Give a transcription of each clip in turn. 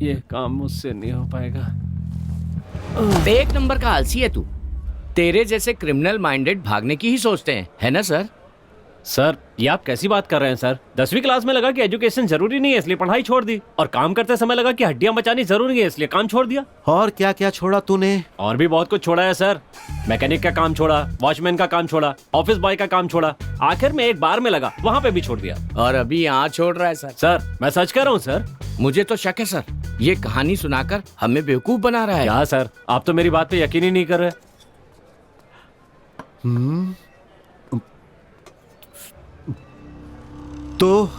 ये काम मुझसे नहीं हो पाएगा। एक नंबर का आलसी है तू। तेरे जैसे क्रिमिनल माइंडेड भागने की ही सोचते हैं, है ना सर? सर ये आप कैसी बात कर रहे हैं सर? 10वीं क्लास में लगा कि एजुकेशन जरूरी नहीं है इसलिए पढ़ाई छोड़ दी, और काम करते समय लगा कि हड्डियां बचानी जरूरी है इसलिए काम छोड़ दिया। और क्या क्या छोड़ा तूने? और भी बहुत कुछ छोड़ा है सर। मैकेनिक का काम छोड़ा, वॉचमैन का काम छोड़ा, ऑफिस बॉय का काम छोड़ा, आखिर में एक बार में लगा वहाँ पे भी छोड़ दिया। और अभी यहाँ छोड़ रहा है सर? सर मैं सच कह रहा हूँ सर। मुझे तो शक है सर, ये कहानी सुनाकर हमें बेवकूफ बना रहा है। क्या सर, आप तो मेरी बात पे यकीन ही नहीं कर रहे। तो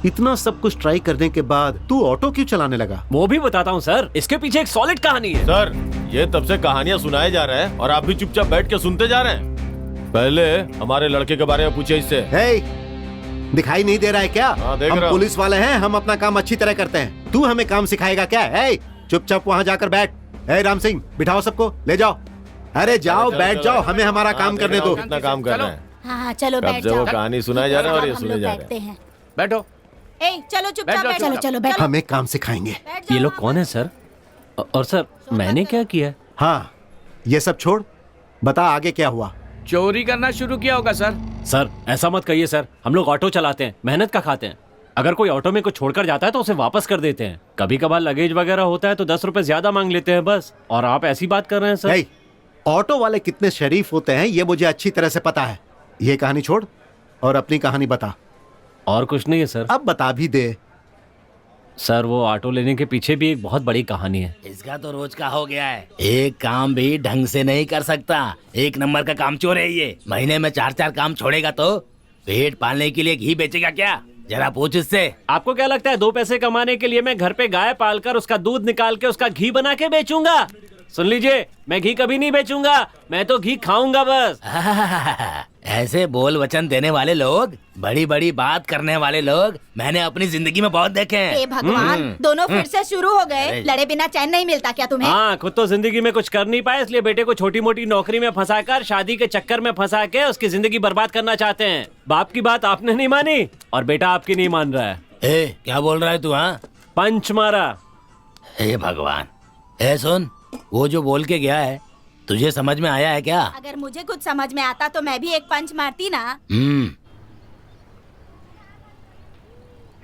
इतना सब कुछ ट्राई करने के बाद तू ऑटो क्यों चलाने लगा? वो भी बताता हूँ सर, इसके पीछे एक सॉलिड कहानी है। सर ये तब से कहानियां सुनाए जा रहे हैं और आप भी चुपचाप बैठ के सुनते जा रहे हैं। पहले हमारे लड़के के बारे में पूछे इससे। हे, दिखाई नहीं दे रहा है क्या? हाँ, देख हम रहा हूं। पुलिस वाले हैं, हम अपना काम अच्छी तरह करते हैं। तू हमें काम सिखाएगा क्या? हे, चुपचाप वहाँ जाकर बैठ। हे राम सिंह, बिठाओ सबको, ले जाओ। अरे जाओ, चलो, बैठ चलो, जाओ, चलो। हमें हमारा हाँ, काम देख करने रहा हूं दो। कितना काम कर रहे हैं। हाँ चलो कब बैठ से वो जाओ। कहानी सुनाए जा रहे हैं और ये हम सुने लोग जा रहे बैठते हैं। हैं। बैठो। ए चलो चुपचाप बैठ बैठ जाओ, चलो चलो बैठ हमें काम सिखाएंगे। बैठ ये जाओ लोग वहाँ कौन है सर? और सर मैंने क्या किया? हाँ, ये सब छोड़, बता आगे क्या हुआ? चोरी करना शुरू किया होगा सर। सर ऐसा मत कहिए सर, हम लोग ऑटो चलाते हैं, मेहनत का खाते हैं। अगर कोई ऑटो में कुछ छोड़कर जाता है तो उसे वापस कर देते हैं। कभी कभार लगेज वगैरह होता है तो 10 रुपए ज्यादा मांग लेते हैं बस। और आप ऐसी बात कर रहे हैं सर? हे, ऑटो वाले कितने शरीफ होते हैं ये मुझे अच्छी तरह से पता है। ये कहानी छोड़ और अपनी कहानी बता। और कुछ नहीं है सर। अब बता भी दे। सर वो ऑटो लेने के पीछे भी एक बहुत बड़ी कहानी है। इसका तो रोज का हो गया है, एक काम भी ढंग से नहीं कर सकता। एक नंबर का काम चोर है ये। महीने में 4-4 काम छोड़ेगा तो पेट पालने के लिए घी बेचेगा क्या? जरा पूछ इससे। आपको क्या लगता है 2 पैसे कमाने के लिए मैं घर पे गाय पालकर उसका दूध निकाल के उसका घी बना के बेचूंगा? सुन लीजिए, मैं घी कभी नहीं बेचूंगा, मैं तो घी खाऊंगा बस। ऐसे बोल वचन देने वाले लोग, बड़ी बड़ी बात करने वाले लोग मैंने अपनी जिंदगी में बहुत देखे हैं। हे भगवान, दोनों फिर से शुरू हो गए। अरे। लड़े बिना चैन नहीं मिलता क्या तुम्हें? हाँ, खुद तो जिंदगी में कुछ कर नहीं पाए इसलिए बेटे को छोटी मोटी नौकरी में फंसाकर शादी के चक्कर में फंसा के उसकी जिंदगी बर्बाद करना चाहते हैं। बाप की बात आपने नहीं मानी और बेटा आपकी नहीं मान रहा है। ए, क्या बोल रहा है तू? हाँ, पंच मारा। हे भगवान। ए सुन, वो जो बोल के गया है तुझे समझ में आया है क्या? अगर मुझे कुछ समझ में आता तो मैं भी एक पंच मारती ना।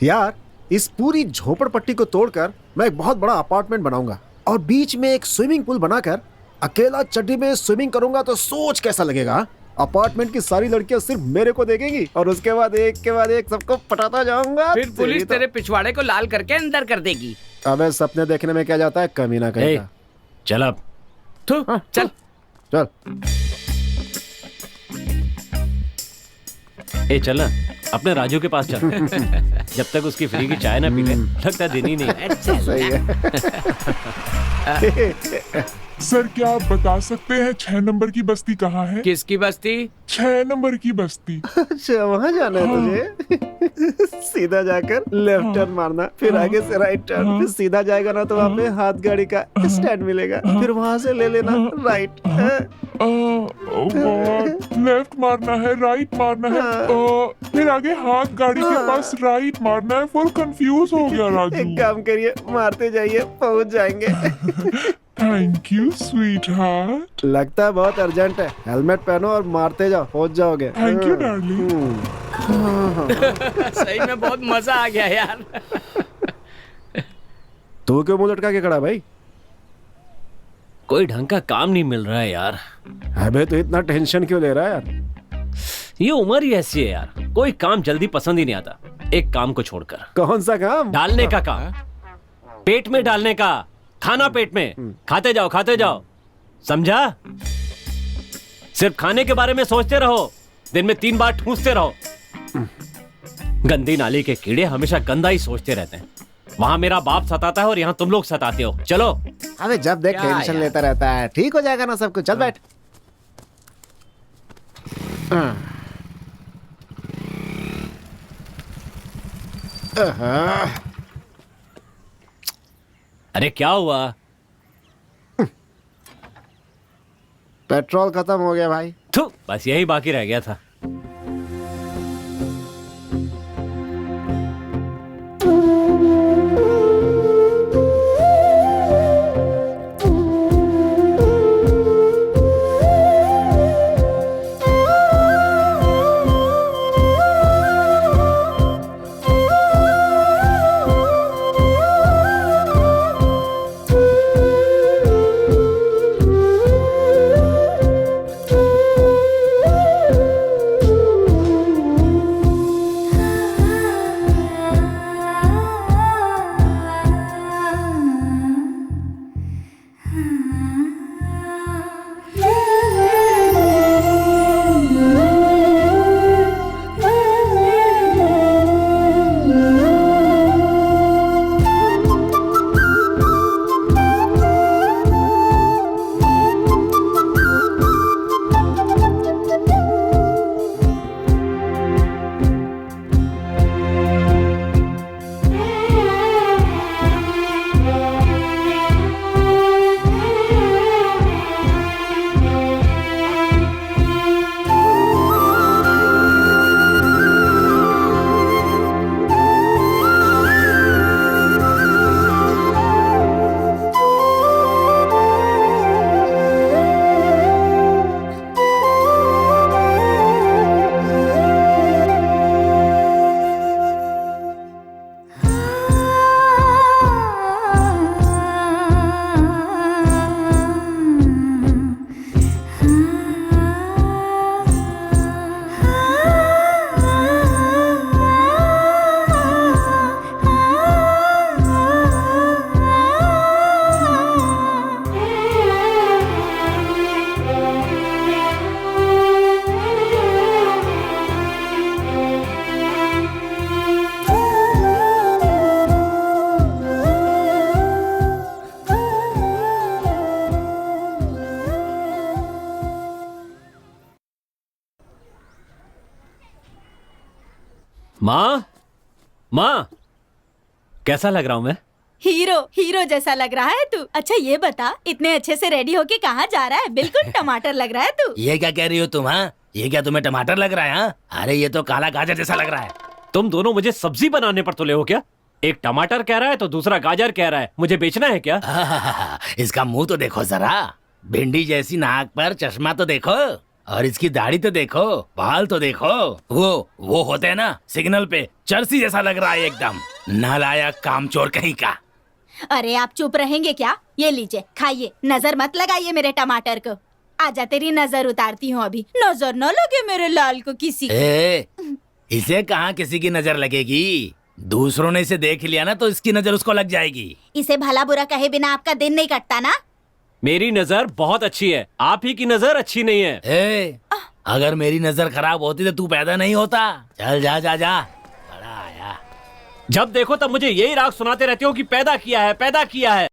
यार, इस पूरी झोपड़पट्टी को तोड़कर मैं एक बहुत बड़ा अपार्टमेंट बनाऊंगा और बीच में एक स्विमिंग पूल बनाकर अकेला चड्डी में स्विमिंग करूंगा तो सोच कैसा लगेगा? अपार्टमेंट की सारी लड़कियां सिर्फ मेरे को देखेंगी और उसके बाद एक के बाद एक सबको पटाता जाऊंगा। फिर पुलिस तेरी तो- तेरे पिछवाड़े को लाल करके अंदर कर देगी। अबे सपने देखने में क्या जाता है, कमीना कहीं का। चल अब थू, चल। चल ए चल ना, अपने राजू के पास चल। जब तक उसकी फ्री की चाय ना पी ले लगता है दिन ही नहीं। सही है। सर क्या आप बता सकते हैं 6 नंबर की बस्ती कहाँ है? किसकी बस्ती? 6 नंबर की बस्ती। अच्छा, वहाँ जाना है तुझे? सीधा जाकर लेफ्ट टर्न मारना, फिर आगे से राइट टर्न, फिर सीधा जाएगा ना तो वहाँ पे हाथ गाड़ी का स्टैंड मिलेगा, फिर वहाँ से ले लेना राइट। लेफ्ट मारना है, राइट मारना है, फिर आगे हाथ गाड़ी के पास राइट मारना है। फुल कंफ्यूज हो गया एक राजू। काम करिए, मारते जाइए, पहुँच जाएंगे। Thank you sweet heart. लगता है बहुत अर्जेंट है, हेलमेट पहनो और मारते जाओ, पहुँच जाओगे। Thank you darling. सही में बहुत मजा आ गया यार। तू क्यों मुंह लटका के खड़ा भाई? कोई ढंग का काम नहीं मिल रहा है यार। अबे तो इतना टेंशन क्यों ले रहा है यार? ये उम्र ही ऐसी है यार, कोई काम जल्दी पसंद ही नहीं आता। एक काम को छोड़कर। कौन सा काम? डालने का काम, पेट में डालने का। खाना पेट में, खाते जाओ, समझा? सिर्फ खाने के बारे में सोचते रहो, दिन में 3 बार ठूंसते रहो। गंदी नाली के कीड़े हमेशा गंदा ही सोचते रहते हैं। वहां मेरा बाप सताता है और यहाँ तुम लोग सताते हो। चलो। अबे जब देख क्या टेंशन यार? लेता रहता है, ठीक हो जाएगा ना सब कुछ। चल बैठ। अरे क्या हुआ? पेट्रोल खत्म हो गया भाई। थू, बस यही बाकी रह गया था। माँ, माँ, कैसा लग रहा हूं मैं? हीरो हीरो जैसा लग रहा है तू। अच्छा ये बता, इतने अच्छे से रेडी होके कहाँ जा रहा है? बिल्कुल टमाटर लग रहा है तू। ये क्या कह रही हो तुम? हाँ, ये क्या तुम्हें टमाटर लग रहा है? हाँ, अरे ये तो काला गाजर जैसा लग रहा है। तुम दोनों मुझे सब्जी बनाने पर तुले हो क्या? एक टमाटर कह रहा है तो दूसरा गाजर कह रहा है। मुझे बेचना है क्या? इसका मुंह तो देखो जरा, भिंडी जैसी नाक पर चश्मा तो देखो, और इसकी दाढ़ी तो देखो, बाल तो देखो। वो होते हैं ना सिग्नल पे, चर्सी जैसा लग रहा है एकदम। नालायक कामचोर कहीं का। अरे आप चुप रहेंगे क्या? ये लीजिए खाइए, नजर मत लगाइए मेरे टमाटर को। आजा तेरी नजर उतारती हूँ अभी। नजर न लगे मेरे लाल को किसी को। इसे कहाँ किसी की नजर लगेगी? दूसरों ने इसे देख लिया ना तो इसकी नजर उसको लग जाएगी। इसे भला बुरा कहे बिना आपका दिन नहीं कटता ना। मेरी नजर बहुत अच्छी है, आप ही की नजर अच्छी नहीं है। अगर मेरी नजर खराब होती तो तू पैदा नहीं होता। चल जा जा जा। बड़ा आया। जब देखो तब मुझे यही राग सुनाते रहते हो कि पैदा किया है, पैदा किया है।